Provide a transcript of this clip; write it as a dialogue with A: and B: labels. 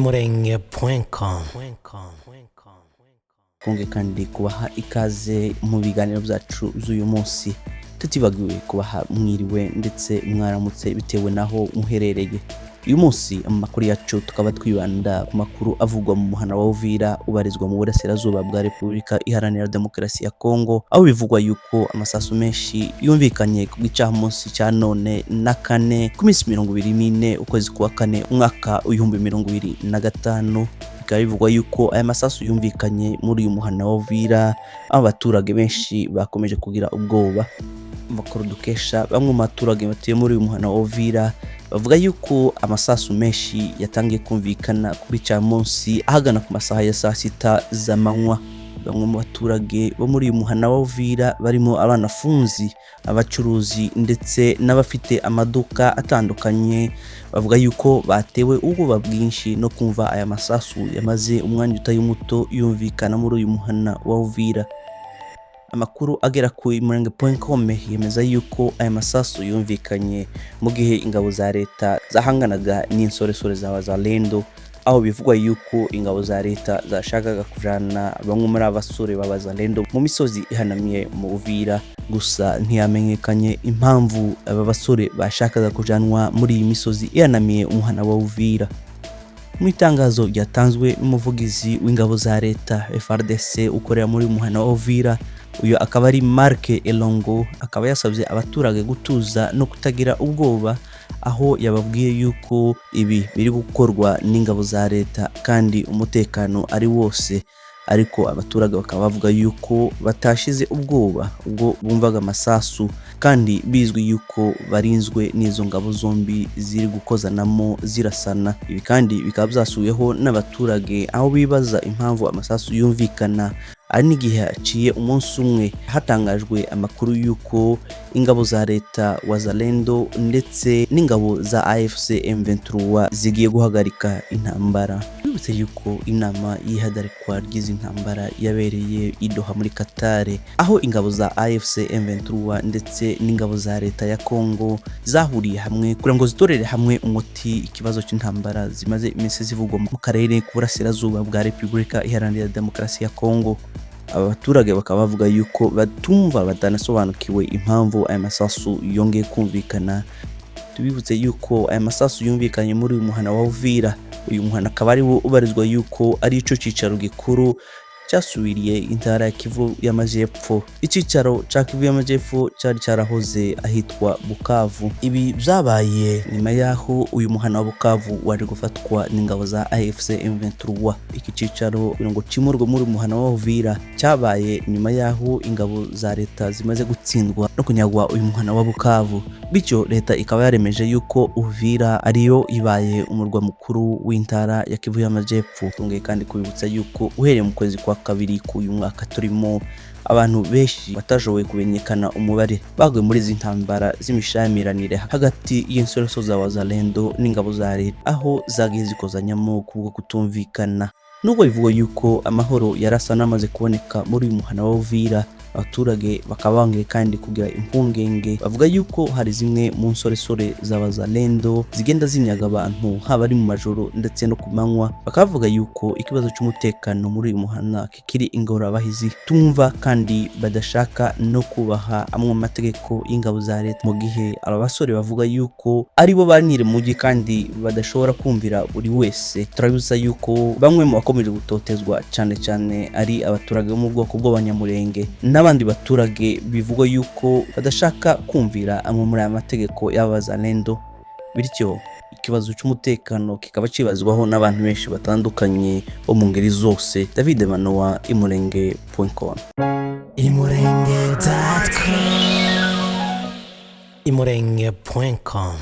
A: imurenge.com
B: Konge kandi kubaha ikaze mu biganiro byacu z'uyu munsi, tutibagiwe kubaha mwiriwe ndetse mwaramutse bitewe naho muherereye. Uyu munsi amakuru yacu tukaba twibanda ku makuru avugwa mu muhana wa Uvira ubarizwa mu burasirazuba bwa Repubulika Iharanira Demokarasi ya Kongo, aho bivugwa yuko amasasu menshi yumvikanye ku gicaha munsi cya none na Kane ku minsi 24 ukwezi kwa Kane umwaka 2025. Bikaba bivugwa yuko aya masasu yumvikanye muri uyu muhana wa Uvira, abaturage benshi bakomeje kugira ubwoba. Amakuru dukesha bamwe mu baturage batuye muri uyu muhana wa Uvira bavuga yuko amasasu menshi yatangiye kumvikana kuri cya munsi ahagana ku masaha ya saa 6 z'amanywa. Bamwe mu baturage bo muri uyu muhana wa Uvira barimo abanafunzi, abacuruzi ndetse n'abafite amaduka atandukanye bavuga yuko batewe ubwoba bwinshi no kumva aya masasu yamaze umwanya utari muto yumvikana muri uyu muhana wa Uvira. Amakuru agera ku imurenge.com yemeza yuko aya masasu yumvikanye mu gihe ingabo za leta zahanganaga n'insoresore za Wazalendo, aho bivugwa yuko ingabo za leta zashakaga kujana bamwe muri abasore ba Wazalendo mu misozi ihanamiye mu Uvira, gusa ntiyamenyekanye impamvu aba basore bashakaga kujanwa muri iyi misozi ihanamiye umuhana wa Uvira. Mu itangazo ryatanzwe n'umuvugizi w'ingabo za leta FARDC ukorera muri umuhana wa Uvira, uyu akaba ari Marc Elongo, akaba yasabye abaturage gutuza no kutagira ubwoba, aho yababwiye yuko ibi biri gukorwa n'ingabo za leta kandi umutekano ari wose. Ariko abaturage bakaba bavuga yuko batashize ubwoba ubwo bumvaga amasasu, kandi bizwi yuko barinzwe n'izo ngabo zombi ziri gukozanamo zirasana. Ibi kandi bikaba byasubiyeho n'abaturage, aho bibaza impamvu amasasu yumvikana ari n'igihe haciye umunsi umwe hatangajwe amakuru yuko ingabo za leta Wazalendo ndetse n'ingabo za AFC M23 zigiye guhagarika intambara. Bibutse yuko inama yihagarikwa ry'izi ntambara yabereye i Doha muri Qatar, aho ingabo za AFC M23 ndetse n'ingabo za leta ya Kongo zahuriye hamwe kugira ngo zitorere hamwe umuti ikibazo cy'intambara zimaze iminsi zivugwa mu karere k'uburasirazuba bwa Repubulika Iharanira Demokarasi ya Kongo. Abaturage bakaba bavuga yuko batumva batanasobanukiwe impamvu aya masasu yongeye kumvikana. Tubibutse yuko aya masasu yumvikanye muri uyu muhana wa Uvira. Uyu muhana akaba ari wo ubarizwa yuko ari ico cicaro gikuru cyasubiriye intara ya Kivu y'amajepfo. Icicaro ca Kivu y'amajepfo cyari cyarahoze ahitwa Bukavu. Ibi byabaye nyuma yaho uyu muhana wa Bukavu wari gufatwa n'ingabo za AFC M23. Iki cicaro ngo cimurwe muri muhana wa Uvira cyabaye nyuma yaho ingabo za leta zimaze gutsindwa no kunyagwa uyu muhana wa Bukavu. Bityo leta ikaba yaremeje yuko Uvira ariyo ibaye umurwa mukuru w'intara ya Kivu y'amajepfo. Tungeye kandi kubibutsa yuko uhereye mu kwezi kwa kabiri k'uyu mwaka turimo, abantu benshi batashoboye kumenyekana umubare bagwe muri izi ntambara z'imishamiranire hagati y'insoresore za Wazalendo n'ingabo za leta, aho zagiye zikozanyamo kubwo kutumvikana. Nubwo bivugwa yuko amahoro yarasa namaze kuboneka muri uyu muhana wa Uvira, abaturage bakabangiye kandi kugira impungenge. Bavuga yuko hari zimwe mu nsoresore za Wazalendo zigenda zinyaga abantu haba ari mu majoro ndetse no ku manywa. Bakavuga yuko ikibazo cy'umutekano muri uyu muhana kikiri ingorabahizi, tumva kandi badashaka no kubaha amwe amategeko y'ingabo za leta, mu gihe aba basore bavuga yuko ari bo banire Mujyi kandi badashobora kumvira buri wese. Turabibuza yuko bamwe mu bakomeje gutotezwa cyane cyane ari abaturage bo mu bwoko bw'abanyamurenge n'abandi baturage bivugwa yuko badashaka kumvira amwe muri aya mategeko y'Abazalendo. Bityo ikibazo cy'umutekano kikaba cibazwaho n'abantu benshi batandukanye bo mu ngeri zose. David Manoa, imurenge.com.
A: imurenge.com